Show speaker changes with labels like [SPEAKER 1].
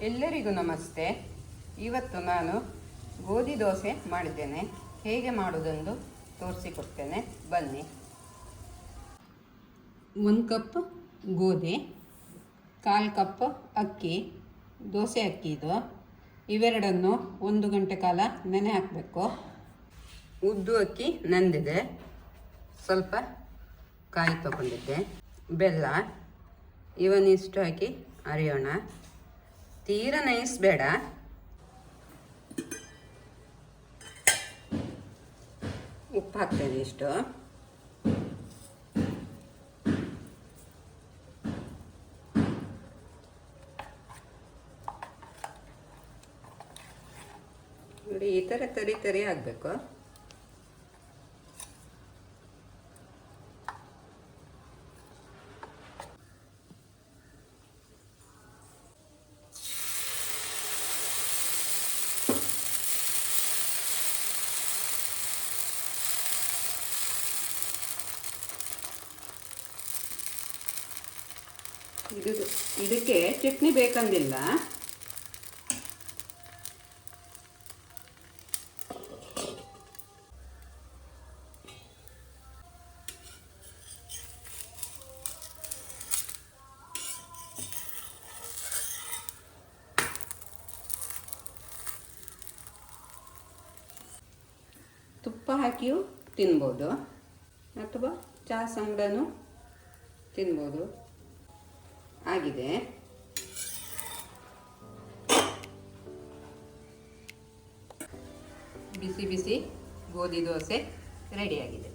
[SPEAKER 1] ಎಲ್ಲರಿಗೂ ನಮಸ್ತೆ. ಇವತ್ತು ನಾನು ಗೋಧಿ ದೋಸೆ ಮಾಡಿದ್ದೇನೆ. ಹೇಗೆ ಮಾಡೋದೆಂದು ತೋರಿಸಿಕೊಡ್ತೇನೆ, ಬನ್ನಿ. 1 ಕಪ್ ಗೋಧಿ, 1/4 ಕಪ್ ಅಕ್ಕಿ, ದೋಸೆ ಅಕ್ಕಿ ಇದು. ಇವೆರಡನ್ನು 1 ಗಂಟೆ ಕಾಲ ನೆನೆ ಹಾಕಬೇಕು. ಉದ್ದು ಅಕ್ಕಿ ನೆಂದಿದೆ, ಸ್ವಲ್ಪ ಕಾಯಿ ತಗೊಂಡಿದ್ದೆ. ಬೆಲ್ಲ ಇವನಿಷ್ಟು ಹಾಕಿ ಅರಿಯೋಣ. ತೀರ ನೈಸ್ ಬೇಡ. ಉಪ್ಪು ಹಾಕ್ತೇನೆ ಇಷ್ಟು. ನೋಡಿ, ಈ ಥರ ತರಿ ಆಗಬೇಕು. ಇದಕ್ಕೆ ಚಟ್ನಿ ಬೇಕಂದಿಲ್ಲ. ತುಪ್ಪ ಹಾಕಿಯೂ ತಿನ್ಬೋದು, ಅಥವಾ ಚಹಾ ಸಂಗಡನೂ ತಿನ್ಬೋದು. ಆಗಿದೆ. ಬಿಸಿ ಬಿಸಿ ಗೋಧಿ ದೋಸೆ ರೆಡಿಯಾಗಿದೆ.